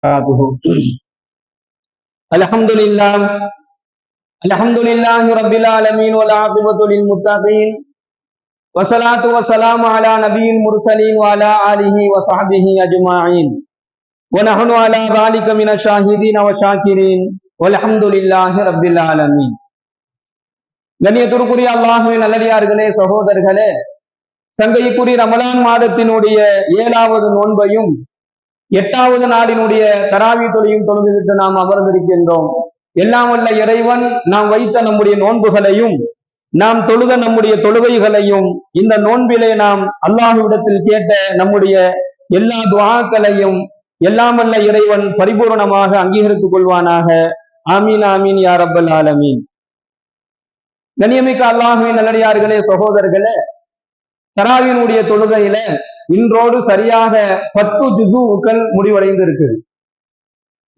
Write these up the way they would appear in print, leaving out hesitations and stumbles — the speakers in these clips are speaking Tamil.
الحمد لله رب العالمين والعاقبة للمتقين والصلاة والسلام على نبي المرسلين وعلى آله وصحبه أجمعين ونحن على ذلك من الشاهدين والشاكرين والحمد لله رب العالمين. கண்ணியத்திற்குரிய அல்லாஹ்வின் நல்லடியார்களே, சகோதரர்களே, சங்கைக்குரிய ரமலான் மாதத்தினுடைய 7வது நோன்பையும் 8வது நாளினுடைய தராவி தொழியும் தொழுதுவிட்டு நாம் அமர்ந்திருக்கின்றோம். எல்லாம் வல்ல இறைவன் நாம் வைத்த நம்முடைய நோன்புகளையும் நாம் தொழுத நம்முடைய தொழுகைகளையும் இந்த நோன்பிலே நாம் அல்லாஹ்விடத்தில் கேட்ட நம்முடைய எல்லா துஆக்களையும் எல்லாம் வல்ல இறைவன் பரிபூர்ணமாக அங்கீகரித்துக் கொள்வானாக. ஆமீன் ஆமீன் யா ரப்பல் ஆலமீன். கண்ணியமிக்க அல்லாஹ்வின் நல்லடியார்களே, சகோதரர்களே, தராவினுடைய தொழுகையில இன்றோடு சரியாக 10 ஜுஸூக்கள் முடிவடைந்து இருக்குது.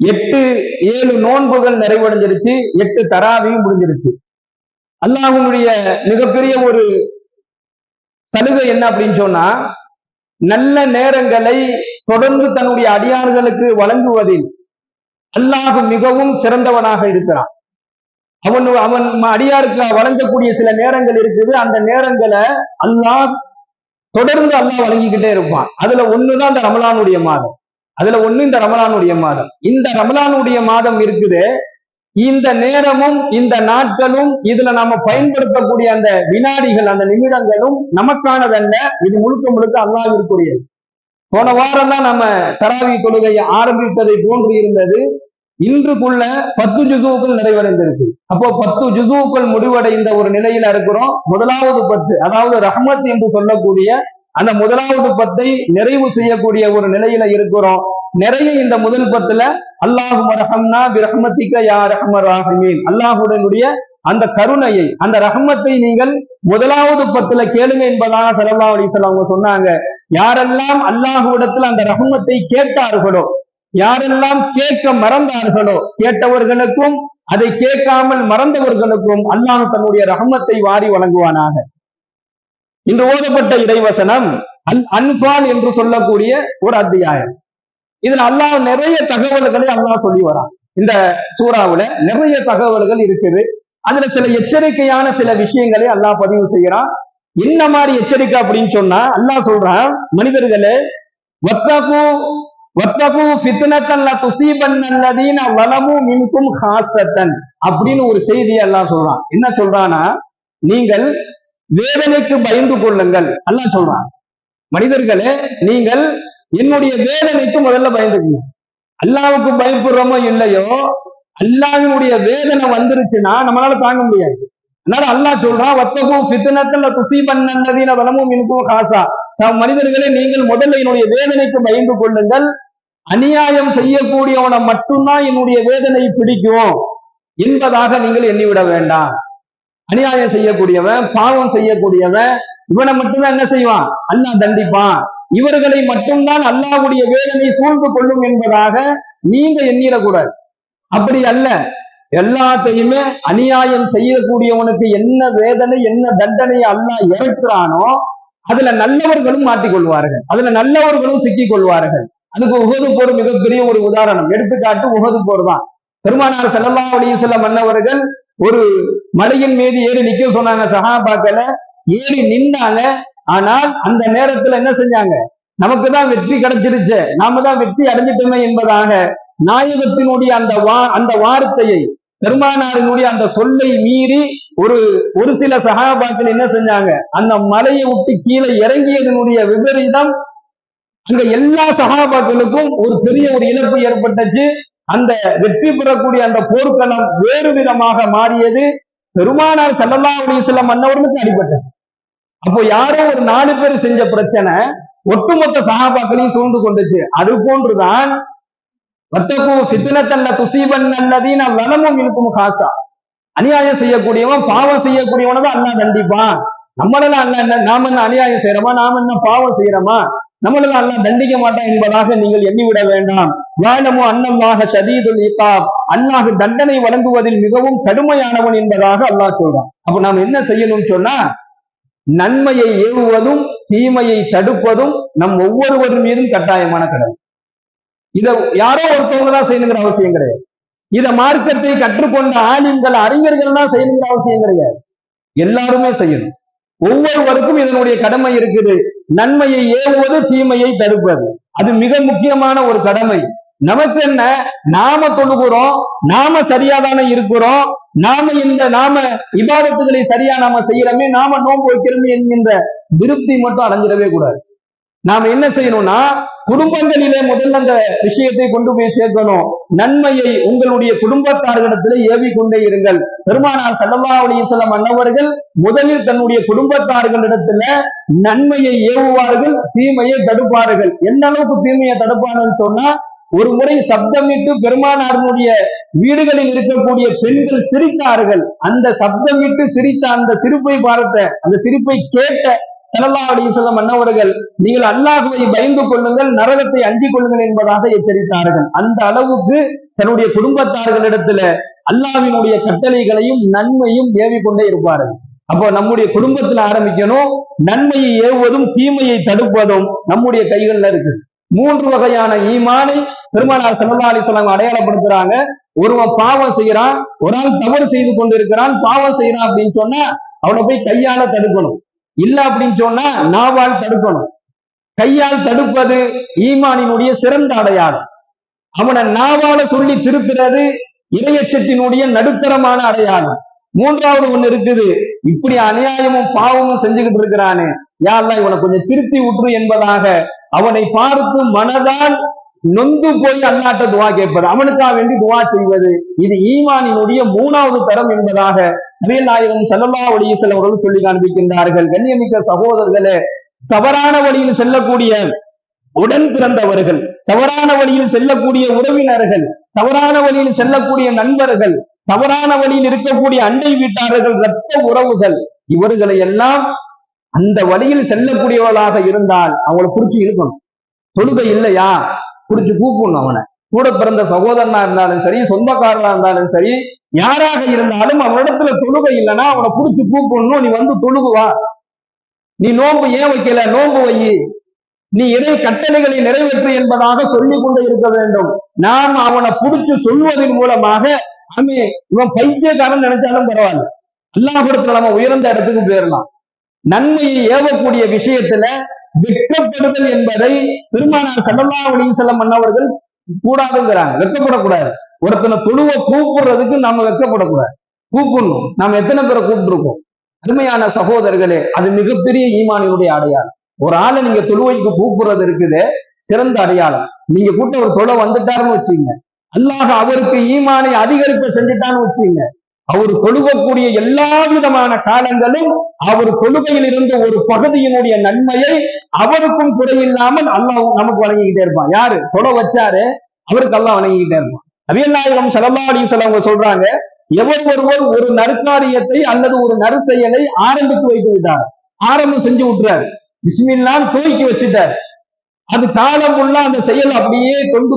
7 நோன்புகள் நிறைவடைஞ்சிருச்சு, 8 தராவியும் முடிஞ்சிருச்சு. அல்லாஹ்வுடைய மிகப்பெரிய ஒரு சலுகை என்ன அப்படின்னு சொன்னா, நல்ல நேரங்களை தொடர்ந்து தன்னுடைய அடியார்களுக்கு வழங்குவதில் அல்லாஹ் மிகவும் சிறந்தவனாக இருக்கிறான். அவன் அடியாருக்கு வழங்கக்கூடிய சில நேரங்கள் இருக்குது. அந்த நேரங்களை அல்லாஹ் தொடர்ந்து வழங்கிக்கிட்டே இருப்பான். அதுல ஒண்ணுதான் இந்த ரமலானுடைய மாதம். இந்த ரமலானுடைய மாதம் இருக்குது. இந்த நேரமும் இந்த நாட்களும் இதுல நாம பயன்படுத்தக்கூடிய அந்த வினாடிகள், அந்த நிமிடங்களும் நமக்கானதல்ல. இது முழுக்க முழுக்க அல்லாஹ்விற்குரியது. போன வாரம் தான் நம்ம தராவி தொழுகையை ஆரம்பித்ததை போன்று இருந்தது. இன்றுக்குள்ள 10 ஜுஸூக்கள் நிறைவடைந்திருக்கு. அப்போ 10 ஜுஸூக்கள் முடிவடைந்த ஒரு நிலையில இருக்கிறோம். முதலாவது 10, அதாவது ரஹ்மத் என்று சொல்லக்கூடிய அந்த முதலாவது 10ஐ நிறைவு செய்யக்கூடிய ஒரு நிலையில இருக்கிறோம். நிறைய இந்த முதல் 10ல அல்லாஹும்ம ரஹம்னா பிரஹ்மத்திக யா அர்ஹமர் ராஹிமீன், அல்லாஹ்வுடைய அந்த கருணையை, அந்த ரஹ்மத்தை நீங்கள் முதலாவது 10ல கேளுங்க என்பதாக ஸல்லல்லாஹு அலைஹி வஸல்லம் அவங்க சொன்னாங்க. யாரெல்லாம் அல்லாஹ்விடத்தில் அந்த ரஹ்மத்தை கேட்டார்களோ, யாரெல்லாம் கேட்க மறந்தார்களோ, கேட்டவர்களுக்கும் அதை கேட்காமல் மறந்தவர்களுக்கும் அல்லாஹ் தன்னுடைய ரஹ்மத்தை வாரி வழங்குவானாக. இன்று ஓதப்பட்ட இறைவசனம் அல் அன்ஃபால் என்று சொல்லக்கூடிய ஒரு அத்தியாயம். இதுல அல்லாஹ் நிறைய தகவல்களை அல்லாஹ் சொல்லி வரான். இந்த சூறாவுல நிறைய தகவல்கள் இருக்குது. அதுல சில எச்சரிக்கையான சில விஷயங்களை அல்லாஹ் பதிவு செய்யறான். என்ன மாதிரி எச்சரிக்கை அப்படின்னு சொன்னா, அல்லாஹ் சொல்றான், மனிதர்களே, வத்தகு ஃபித்னத்தன் லா துஸீபன்னல்லதீன ஸலமு மின்கும் ஹாஸத்தன் அப்படின்னு ஒரு செய்தியை அல்லாஹ் சொல்றான். என்ன சொல்றானா, நீங்கள் வேதனைக்கு பயந்து கொள்ளுங்கள். அல்லாஹ் சொல்றான், மனிதர்களே, நீங்கள் என்னுடைய வேதனைக்கு முதல்ல பயந்துக்குங்க. அல்லாஹ்வுக்கு பயப்படுறோமோ இல்லையோ, அல்லாஹ்வினுடைய வேதனை வந்துருச்சுன்னா நம்மளால தாங்க முடியாது. அதனால அல்லாஹ் சொல்றான், வத்தகு ஃபித்னத்தன் லா துஸீபன்னல்லதீன ஸலமு மின்கும் ஹாஸா, மனிதர்களே, நீங்கள் முதல்ல என்னுடைய வேதனைக்கு பயந்து கொள்ளுங்கள். அநியாயம் செய்யக்கூடியவனை மட்டும்தான் என்னுடைய வேதனை பிடிக்கும் என்பதாக நீங்கள் எண்ணிவிட வேண்டாம். அநியாயம் செய்யக்கூடியவன், பாவம் செய்யக்கூடியவன், இவனை மட்டும்தான் என்ன செய்வான்? அல்லாஹ் தண்டிப்பான். இவர்களை மட்டும்தான் அல்லாஹ்வுடைய வேதனை சூழ்ந்து கொள்ளும் என்பதாக நீங்க எண்ணிடக்கூடாது. அப்படி அல்ல. எல்லாத்தையுமே அநியாயம் செய்யக்கூடியவனுக்கு என்ன வேதனை, என்ன தண்டனையை அல்லாஹ் இறக்குறானோ அதுல நல்லவர்களும் மாட்டிக்கொள்வார்கள், அதுல நல்லவர்களும் சிக்கிக் கொள்வார்கள். அதுக்கு உஹது போர் மிகப்பெரிய ஒரு உதாரணம், எடுத்துக்காட்டு உஹது போர் தான். பெருமானார் ஸல்லல்லாஹு அலைஹி வஸல்லம் அன்னவர்கள் ஒரு மலையின் மீது ஏறி நிக்க சொன்னாங்க. சஹாபாக்களை ஏறி நின்னாங்க. ஆனால் அந்த நேரத்துல என்ன செஞ்சாங்க? நமக்கு தான் வெற்றி கிடைச்சிருச்சு, நாம தான் வெற்றி அடைஞ்சிட்டோமே என்பதாக நாயகத்தினுடைய அந்த வார்த்தையை, பெருமானாரினுடைய அந்த சொல்லை மீறி ஒரு சில சஹாபாக்கள் என்ன செஞ்சாங்க? அந்த மலையை விட்டு கீழே இறங்கியதனுடைய விபரீதம் அங்க எல்லா சஹாபாக்களுக்கும் ஒரு பெரிய ஒரு இழப்பு ஏற்பட்டுச்சு. அந்த வெற்றி பெறக்கூடிய அந்த போர்க்களம் வேறு விதமாக மாறியது. பெருமானார் ஸல்லல்லாஹு அலைஹி வஸல்லம் அன்னவர்களுக்கு அடிபட்டது. அப்போ யாரோ ஒரு 4 பேர் செஞ்ச பிரச்சனை ஒட்டுமொத்த சஹாபாக்களையும் சூழ்ந்து கொண்டுச்சு. அது போன்றுதான் வத்தகு ஃபித்னத்தன் லா துஸீபன்னல்லதீன ஸலமு மின்கும் ஹாஸா, அநியாயம் செய்யக்கூடியவன், பாவம் செய்யக்கூடியவனை தான் அல்லாஹ் தண்டிப்பான். நம்மளெல்லாம் அல்லாஹ் நாம என்ன அநியாயம் செய்யறோமா, நாம என்ன பாவம் செய்யறோமா, நம்மளெல்லாம் அல்லாஹ் தண்டிக்க மாட்டான் என்பதாக நீங்கள் எண்ணிவிட வேண்டாம். வஅலமு அன்னல்லாஹ ஷதீதுல் இகாப், அல்லாஹ் தண்டனை வழங்குவதில் மிகவும் கடுமையானவன் என்பதாக அல்லாஹ் சொல்றான். அப்ப நாம் என்ன செய்யணும்னு சொன்னா, நன்மையை ஏவுவதும் தீமையை தடுப்பதும் நம் ஒவ்வொருவர் மீதும் கட்டாயமான கடமை. இத யாரோ ஒருத்தவங்க தான் செய்யணுங்கிற அவசியம் கிடையாது. இத மார்க்கத்தை கற்றுக்கொண்ட ஆலிம்கள் அறிஞர்கள் தான் செய்யணுங்கிற அவசியம் கிடையாது. எல்லாருமே செய்யணும். ஒவ்வொருவருக்கும் இதனுடைய கடமை இருக்குது. நன்மையை ஏவுவது, தீமையை தடுப்பது. அது மிக முக்கியமான ஒரு கடமை. நமக்கு என்ன, நாம தொழுகிறோம், நாம சரியாதானே இருக்கிறோம், நாம இபாதத்துகளை சரியா நாம செய்யறோமே, நாம நோன்பு வைக்கிறோமே என்கின்ற திருப்தி மட்டும் அடைஞ்சிடவே கூடாது. நாம என்ன செய்யணும்னா, குடும்பங்களிலே முதல்ல அந்த விஷயத்தை கொண்டு போய் சேர்க்கணும். நன்மையை உங்களுடைய குடும்பத்தார்களிடத்திலே ஏவி கொண்டே இருங்கள். பெருமானார் ஸல்லல்லாஹு அலைஹி வஸல்லம் அன்னவர்கள் முதலில் தன்னுடைய குடும்பத்தார்களிடத்துல நன்மையை ஏவுவார்கள், தீமையை தடுப்பார்கள். எந்த அளவுக்கு தீமையை தடுப்பார்கள் சொன்னா, ஒரு முறை சப்தமிட்டு பெருமானாருடைய வீடுகளில் இருக்கக்கூடிய பெண்கள் சிரித்தார்கள். அந்த சப்தமிட்டு சிரித்த அந்த சிரிப்பை பார்த்த, அந்த சிரிப்பை கேட்ட ஸல்லல்லாஹு அலைஹி வஸல்லம் அன்னவர்கள், நீங்கள் அல்லாஹ்வை பயந்து கொள்ளுங்கள், நரகத்தை அஞ்சிக் கொள்ளுங்கள் என்பதாக எச்சரித்தார்கள். அந்த அளவுக்கு தன்னுடைய குடும்பத்தார்களிடத்துல அல்லாஹ்வினுடைய கட்டளைகளையும் நன்மையும் ஏவிக்கொண்டே இருப்பார்கள். அப்போ நம்முடைய குடும்பத்துல ஆரம்பிக்கணும். நன்மையை ஏவுவதும் தீமையை தடுப்பதும் நம்முடைய கைகள்ல இருக்கு. 3 வகையான ஈமானை பெருமானார் ஸல்லல்லாஹு அலைஹி வஸல்லம் அடையாளப்படுத்துறாங்க. ஒருவன் பாவம் செய்யறான், ஒரு ஆள் தவறு செய்து கொண்டிருக்கிறான், பாவம் செய்யறான் அப்படின்னு சொன்னா அவனை போய் கையால தடுக்கணும். இல்ல அப்படின்னு சொன்னா நாவால் தடுக்கணும். கையால் தடுப்பது ஈமானினுடைய சிறந்த அடையாளம். அவனை நாவால சொல்லி திருத்துறது இறையச்சத்தினுடைய நடுத்தரமான அடையாளம். 3வது ஒண்ணு இருக்குது, இப்படி அநியாயமும் பாவமும் செஞ்சுக்கிட்டு இருக்கிறானே, யா அல்லாஹ் இவனை கொஞ்சம் திருத்தி விட்டுரு என்பதாக அவனை பார்த்து மனதால் நொந்து போய் அல்லாஹ்ட்ட துஆ கேட்பது, அவனுக்காக வேண்டி துஆ செய்வது, இது ஈமானினுடைய 3வது தரம் என்பதாக நபிகள் நாயகம் ஸல்லல்லாஹு அலைஹி வஸல்லம் அவர்கள் சொல்லி காண்பிக்கின்றார்கள். கண்ணியமிக்க சகோதரர்களே, தவறான வழியில் செல்லக்கூடிய உடன் பிறந்தவர்கள், தவறான வழியில் செல்லக்கூடிய உறவினர்கள், தவறான வழியில் செல்லக்கூடிய நண்பர்கள், தவறான வழியில் இருக்கக்கூடிய அண்டை வீட்டார்கள், இரத்த உறவுகள், இவர்களை எல்லாம் அந்த வழியில் செல்லக்கூடியவர்களாக இருந்தால் அவங்களை புடிச்சு இழுக்கணும். தொழுகை இல்லையா, புடிச்சு கூப்பிடணும். அவனை கூட பிறந்த சகோதரனா இருந்தாலும் சரி, சொந்தக்காரனா இருந்தாலும் சரி, யாராக இருந்தாலும் அவனிடத்துல தொழுகை இல்லைன்னா அவனை புடிச்சு கூப்பிடணும். நீ வந்து தொழுகுவா, நீ நோன்பு ஏன் வைக்கல, நோன்பு வை, நீ இறை கட்டளைகளை நிறைவேற்று என்பதாக சொல்லிக் கொண்டே இருக்க வேண்டும். நாம் அவனை புடிச்சு சொல்வதன் மூலமாக இவன் பைத்தியக்காரன் நினைச்சாலும் பரவாயில்ல, அல்லாஹ்விடத்துல நம்ம உயர்ந்த இடத்துக்கு போயிடலாம். நன்மையை ஏவக்கூடிய விஷயத்துல வெட்கப்படுதல் என்பதை பெருமானார் ஸல்லல்லாஹு அலைஹி வஸல்லம் அன்னவர்கள் கூடாதுங்கிறாங்க. வெட்கப்படக்கூடாது. ஒருத்தனை தொழுவ கூப்பிடுறதுக்கு நாம வெட்கப்படக்கூடாது, கூப்பிடணும். நாம எத்தனை பேரை கூப்பிட்டு இருக்கோம்? அருமையான சகோதரர்களே, அது மிகப்பெரிய ஈமானினுடைய அடையாளம். ஒரு ஆளை நீங்க தொழுவைக்கு கூப்பிடுறது இருக்குது சிறந்த அடையாளம். நீங்க கூட்ட ஒரு தொலை வந்துட்டாருன்னு வச்சுங்க, அல்லாஹ் அவருக்கு ஈமானை அதிகரிப்பு செஞ்சுட்டான்னு வச்சுங்க, அவர் தொழுகக்கூடிய எல்லா விதமான காலங்களும் அவர் தொழுகையில் இருந்து ஒரு பகுதியினுடைய நன்மையை அவருக்கும் குறையில்லாமல் அல்லாஹ் நமக்கு வழங்கிக்கிட்டே இருப்பான். யாரு தொலை வச்சாரு அவருக்கு அல்லாஹ் வழங்கிக்கிட்டே இருப்பான். நபிகள் நாயகம் ஸல்லல்லாஹு அலைஹி வஸல்லம் சொல்றாங்க, எவர் ஒருவர் ஒரு நற்காரியத்தை அல்லது ஒரு நற்செயலை ஆரம்பித்து வைத்து விட்டார், ஆரம்பம் செஞ்சு விட்டுறாரு, பிஸ்மில்லான்னு துவக்கி வச்சுட்டார், அது காலம் உள்ள அந்த செயல் அப்படியே தொண்டு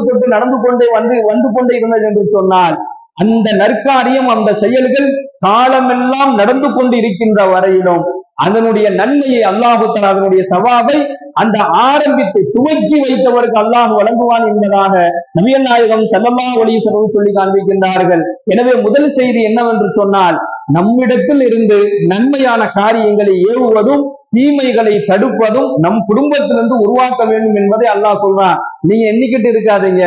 தொட்டு நடந்து கொண்டே வந்து கொண்டே இருந்தது என்று சொன்னால், அந்த நற்காரியம், அந்த செயல்கள் காலமெல்லாம் நடந்து கொண்டு இருக்கின்ற வரையிலும் அதனுடைய நன்மையை அல்லாஹ் தஆலா, அதனுடைய சவாபை அந்த ஆரம்பித்து துவக்கி வைத்தவருக்கு அல்லாஹ் வழங்குவான் என்பதாக நபிகள் நாயகம் ஸல்லல்லாஹு அலைஹி வஸல்லம் சொல்லி காண்பிக்கின்றார்கள். எனவே முதல் செய்தி என்னவென்று சொன்னால், நம்மிடத்தில் இருந்து நன்மையான காரியங்களை ஏவுவதும் தீமைகளை தடுப்பதும் நம் குடும்பத்திலிருந்து உருவாக்க வேண்டும் என்பதை அல்லாஹ் சொல்றான். நீங்க எண்ணிக்கிட்டு இருக்காதீங்க,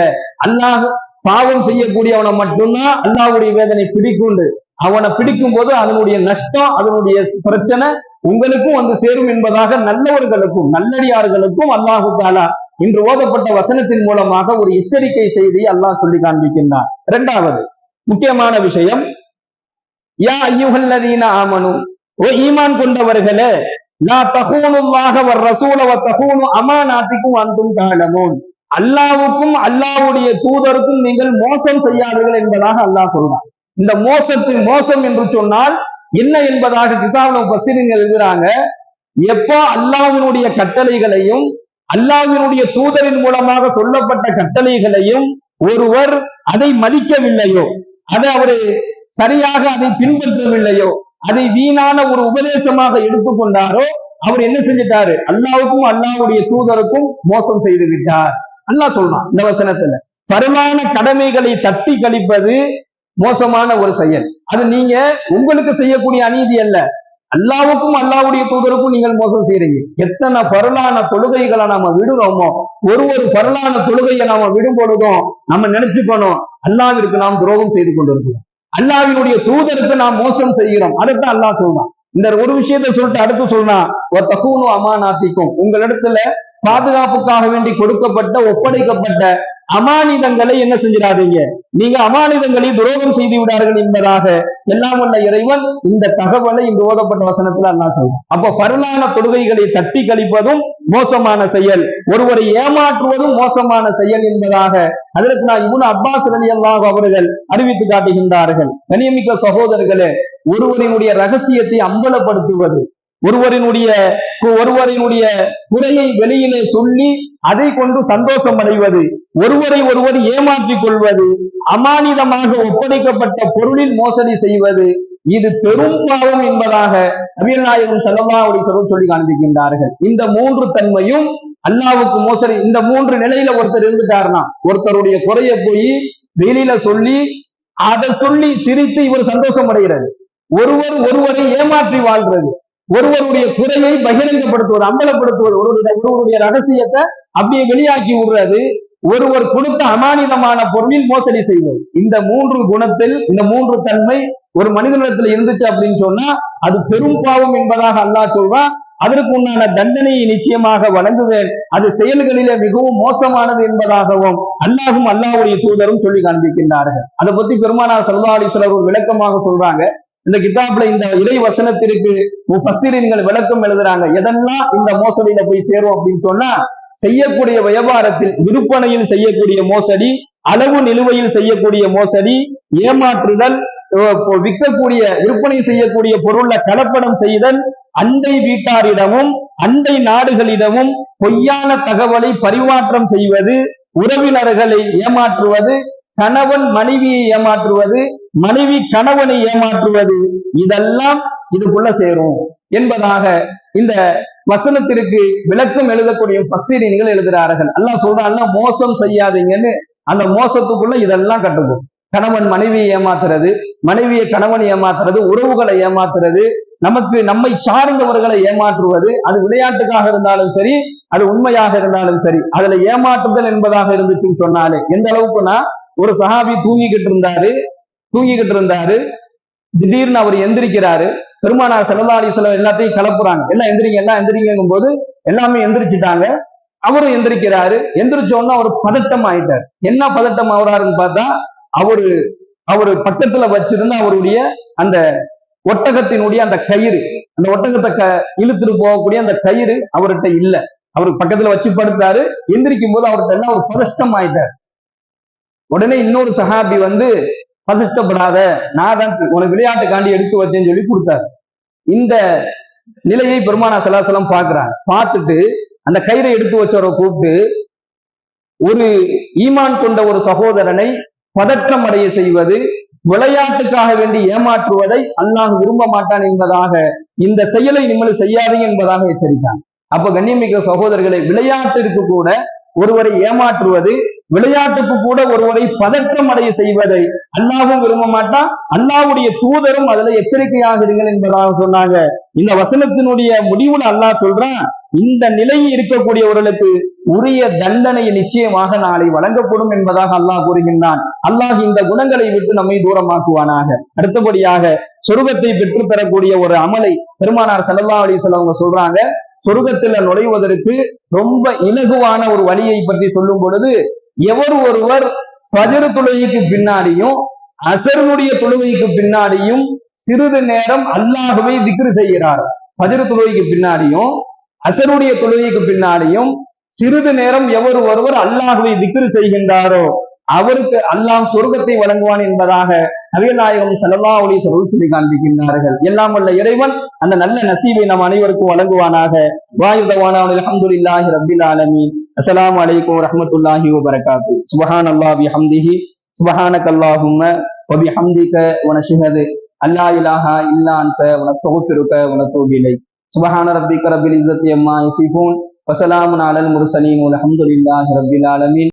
அல்லாஹ் பாவம் செய்யக்கூடியவனை மட்டும்தான் அல்லாஹ்வுடைய வேதனை பிடிக்குண்டு, அவனை பிடிக்கும் போது அதனுடைய நஷ்டம், அதனுடைய பிரச்சனை உங்களுக்கும் வந்து சேரும் என்பதாக நல்லவர்களுக்கும் நல்லடியார்களுக்கும் அல்லாஹ் தஆலா இன்று ஓதப்பட்ட வசனத்தின் மூலமாக ஒரு எச்சரிக்கை செய்தியை அல்லாஹ் சொல்லி காண்பிக்கின்றார். 2வது முக்கியமான விஷயம், யா அய்யுஹல்லதீன ஆமனு, ஓ ஈமான் கொண்டவர்களே, லா தகூனுல்லாஹ வர் ரசூல வ தகூனு அமானாத்திக்கும் அன்தும் தஅலமூன், அல்லாஹ்வுக்கும் அல்லாஹ்வுடைய தூதருக்கும் நீங்கள் மோசம் செய்யாதீர்கள் என்பதாக அல்லாஹ் சொல்றான். இந்த மோசம் என்று சொன்னால் என்ன என்பதாக கிதாபுல் முஃபஸ்ஸிரீன்கள் எழுதுறாங்க, எப்போ அல்லாஹ்வினுடைய கட்டளைகளையும் அல்லாஹ்வினுடைய தூதரின் மூலமாக சொல்லப்பட்ட கட்டளைகளையும் ஒருவர் அதை மதிக்கவில்லையோ, அதை அவரு சரியாக அதை பின்பற்றவில்லையோ, அதை வீணான ஒரு உபதேசமாக எடுத்துக்கொண்டாரோ, அவர் என்ன செஞ்சிட்டாரு, அல்லாஹ்வுக்கும் அல்லாஹ்வுடைய தூதருக்கும் மோசம் செய்து விட்டார். அல்லாஹ் சொல்றான் இந்த வசனத்துல. பரவான கடமைகளை தட்டி கழிப்பது மோசமான ஒரு செயல். அது நீங்க உங்களுக்கு செய்யக்கூடிய அநீதி அல்ல, அல்லாவுக்கும் அல்லாவுடைய தூதருக்கும் நீங்கள் மோசம் செய்யறீங்க. எத்தனை பரலான தொழுகைகளை நாம விடுறோமோ, ஒரு பரலான தொழுகையை நாம விடும் பொழுதும் நம்ம நினைச்சுக்கணும், அல்லாவிற்கு நாம் துரோகம் செய்து கொண்டிருக்கிறோம், அல்லாவினுடைய தூதருக்கு நாம் மோசம் செய்கிறோம். அதைத்தான் அல்லாஹ் சொல்றான். இந்த ஒரு விஷயத்தை சொல்லிட்டு அடுத்து சொல்றான், தகூனு அமானாத்திக்கும், உங்களிடத்துல பாதுகாப்புக்காக வேண்டி கொடுக்கப்பட்ட ஒப்படைக்கப்பட்ட அமானிதங்களை என்ன செஞ்சிடாதீங்க, நீங்க அமானிதங்களை துரோகம் செய்து விடார்கள் என்பதாக எல்லாம் உள்ள இறைவன் இந்த தகவலை இந்த ஓதப்பட்ட வசனத்துல அல்லாஹ் சொல்றான். அப்ப பரலான தொழுகைகளை தட்டி கழிப்பதும் மோசமான செயல், ஒருவரை ஏமாற்றுவதும் மோசமான செயல் என்பதாக அதற்கு நான் இப்னு அப்பாஸ் ரலியல்லாஹு அவர்கள் அறிவித்து காட்டுகின்றார்கள். கண்ணியமிக்க சகோதரர்களே, ஒருவரினுடைய ரகசியத்தை அம்பலப்படுத்துவது, ஒருவரினுடைய குறையை வெளியிலே சொல்லி அதை கொண்டு சந்தோஷம் அடைவது, ஒருவரை ஒருவர் ஏமாற்றிக் கொள்வது, அமானிதமாக ஒப்படைக்கப்பட்ட பொருளில் மோசடி செய்வது, இது பெரும் பாவம் என்பதாக நபிகள் நாயகம் ஸல்லல்லாஹு அலைஹி வஸல்லம் சொல்லி காண்பிக்கின்றார்கள். இந்த மூன்று தன்மையும் அல்லாஹ்வுக்கு மோசடி, இந்த மூன்று நிலையில ஒருத்தர் இருந்துட்டாருன்னா, ஒருத்தருடைய குறைய போய் வெளியில சொல்லி அதை சொல்லி சிரித்து இவர் சந்தோஷம் அடைகிறது, ஒருவரை ஏமாற்றி வாழ்றது, ஒருவருடைய குறையை பகிரங்கப்படுத்துவது, அம்பலப்படுத்துவது, ஒருவருடைய ரகசியத்தை அப்படியே வெளியாக்கி விடுறது, ஒருவர் கொடுத்த அமானிதமான பொருளில் மோசடி செய்வது. இந்த மூன்று குணத்தில், இந்த மூன்று தன்மை ஒரு மனிதனிடத்துல இருந்துச்சு அப்படின்னு சொன்னா அது பெரும் பாவம் என்பதாக அல்லாஹ் சொல்றான். அதற்கு உண்டான தண்டனையை நிச்சயமாக வழங்குவேன், அது செயல்களிலே மிகவும் மோசமானது என்பதாகவும் அல்லாஹும் அல்லாஹ்வுடைய தூதரும் சொல்லி காண்பிக்கின்றார்கள். அதை பத்தி பெருமானார் ஸல்லல்லாஹு அலைஹி வஸல்லம் ஒரு விளக்கமாக சொல்றாங்க. இந்த கிதாப்ல இந்த இறை வசனத்திற்கு முஃபஸ்ஸிரீன்கள் விளக்கம் எழுதுறாங்க. எதெல்லாம் இந்த மோசடியில போய் சேரும் அப்படின்னு சொன்னா, செய்யக்கூடிய வியாபாரத்தில் விற்பனையில் செய்யக்கூடிய மோசடி, அளவு நிலுவையில் செய்யக்கூடிய மோசடி, ஏமாற்றுதல், விற்கக்கூடிய விற்பனை செய்யக்கூடிய பொருள்ல கலப்படம் செய்தல், அண்டை வீட்டாரிடமும் அண்டை நாடுகளிடமும் பொய்யான தகவலை பரிமாற்றம் செய்வது, உறவினர்களை ஏமாற்றுவது, கணவன் மனைவியை ஏமாற்றுவது, மனைவி கணவனை ஏமாற்றுவது, இதெல்லாம் இதுக்குள்ள சேரும் என்பதாக இந்த வசனத்திற்கு விளக்கம் எழுதக்கூடிய முஃபஸ்ஸிரீன்கள் எழுதுகிறார்கள். அல்லாஹ் சொல்றான், மோசம் செய்யாதீங்கன்னு. அந்த மோசத்துக்குள்ள இதெல்லாம் கட்டுப்போம். கணவன் மனைவியை ஏமாத்துறது, மனைவியை கணவன் ஏமாத்துறது, உறவுகளை ஏமாத்துறது, நம்மை சார்ந்தவர்களை ஏமாற்றுவது, அது விளையாட்டுக்காக இருந்தாலும் சரி, அது உண்மையாக இருந்தாலும் சரி, அதுல ஏமாற்றுதல் என்பதாக இருந்துச்சுன்னு சொன்னாலே எந்த அளவுக்குன்னா, ஒரு சஹாபி தூங்கிக்கிட்டு இருந்தாரு, திடீர்னு அவர் எந்திரிக்கிறாரு. பெருமானார் ஸல்லல்லாஹு அலைஹி வஸல்லம் எல்லாத்தையும் கலப்புறாங்க, எல்லாம் எந்திரிங்கும் போது எல்லாமே எந்திரிச்சிட்டாங்க. அவரும் எந்திரிக்கிறாரு. எந்திரிச்ச உடனே அவர் பதட்டம் ஆயிட்டார். என்ன பதட்டம் ஆகுறாருன்னு பார்த்தா, அவரு பக்கத்துல வச்சிருந்த அவருடைய அந்த ஒட்டகத்தினுடைய அந்த கயிறு, அந்த ஒட்டகத்தை இழுத்துட்டு போகக்கூடிய அந்த கயிறு அவர்கிட்ட இல்ல. அவருக்கு பக்கத்துல வச்சு படுத்தாரு. எந்திரிக்கும் போது அவர்கிட்ட எல்லாம் ஒரு பதஷ்டம் ஆயிட்டார். உடனே இன்னொரு சஹாபி வந்து, பதஷ்டப்படாத, நான் தான் உனக்கு விளையாட்டுக்காண்டி எடுத்து வச்சேன்னு சொல்லி கொடுத்தாரு. இந்த நிலையை பெருமானார் ஸல்லல்லாஹு அலைஹி வஸல்லம் பார்க்கிறாங்க. பார்த்துட்டு அந்த கயிறை எடுத்து வச்சவரை கூப்பிட்டு, ஒரு ஈமான் கொண்ட ஒரு சகோதரனை பதற்றம் அடைய செய்வது, விளையாட்டுக்காக வேண்டி ஏமாற்றுவதை அல்லாஹ் விரும்ப மாட்டான் என்பதாக, இந்த செயலை நீங்கள் செய்யாதீங்க என்பதாக எச்சரித்தாங்க. அப்ப கண்ணியமிக்க சகோதரர்களை, விளையாட்டிற்கு கூட ஒருவரை ஏமாற்றுவது, விளையாட்டுக்கு கூட ஒருவரை பதற்றம் அடைய செய்வதை அல்லாஹ்வும் விரும்ப மாட்டான், அல்லாஹ்வுடைய தூதரும் அதுல எச்சரிக்கையாக இருங்கள் என்பதாக சொன்னாங்க. இந்த வசனத்தினுடைய முடிவுல அல்லாஹ் சொல்றான், இந்த நிலையில் இருக்கக்கூடியவர்களுக்கு உரிய தண்டனை நிச்சயமாக நாளை வழங்கப்படும் என்பதாக அல்லாஹ் கூறுகின்றான். அல்லாஹ் இந்த குணங்களை விட்டு நம்மை தூரமாக்குவானாக. அடுத்தபடியாக சொர்க்கத்தை பெற்று பெறக்கூடிய ஒரு அமலை பெருமானார் ஸல்லல்லாஹு அலைஹி வஸல்லம் சொல்றாங்க. சொர்க்கத்துல நுழைவதற்கு ரொம்ப இலகுவான ஒரு வழியை பற்றி சொல்லும் பொழுது, எவர் ஒருவர் ஃபஜ்ர் தொழுகைக்கு பின்னாடியும் அஸருடைய தொழுகைக்கு பின்னாடியும் சிறிது நேரம் அல்லாஹ்வை திக்ர் செய்கிறார், ஃபஜ்ர் தொழுகைக்கு பின்னாடியும் அஸருடைய தொழுகைக்கு பின்னாடியும் சிறிது நேரம் எவர் ஒருவர் அல்லாஹ்வை திக்ர் செய்கின்றாரோ அவருக்கு அல்லாஹ் சொர்க்கத்தை வழங்குவான் என்பதாக நபிகள் நாயகம் ஸல்லல்லாஹு அலைஹி வஸல்லம் சொல்லி காண்பிக்கின்றார்கள். எல்லாம் வல்ல இறைவன் அந்த நல்ல நசீபை நம் அனைவருக்கும் வழங்குவானாக. வாயுதவானா அல்ஹம்துலில்லாஹி ரப்பில் ஆலமீன். அஸ்ஸலாமு அலைக்கும் வரஹ்மத்துல்லாஹி வபரகாத்துஹு. சுப்ஹானல்லாஹி வபிஹம்திஹி, சுப்ஹானக்கல்லாஹும்ம வபிஹம்திக வனஷ்ஹது அல்லா இலாஹா இல்லா அன்த வனஸ்தக்ஃபிருக வனதூபு இலைக். சுப்ஹான ரப்பிக ரப்பில் இஸ்ஸத்தி அம்மா யசிஃபூன் வஸலாமுன் அலல் முர்சலீன் வல்ஹம்துலில்லாஹி ரப்பில் ஆலமீன்.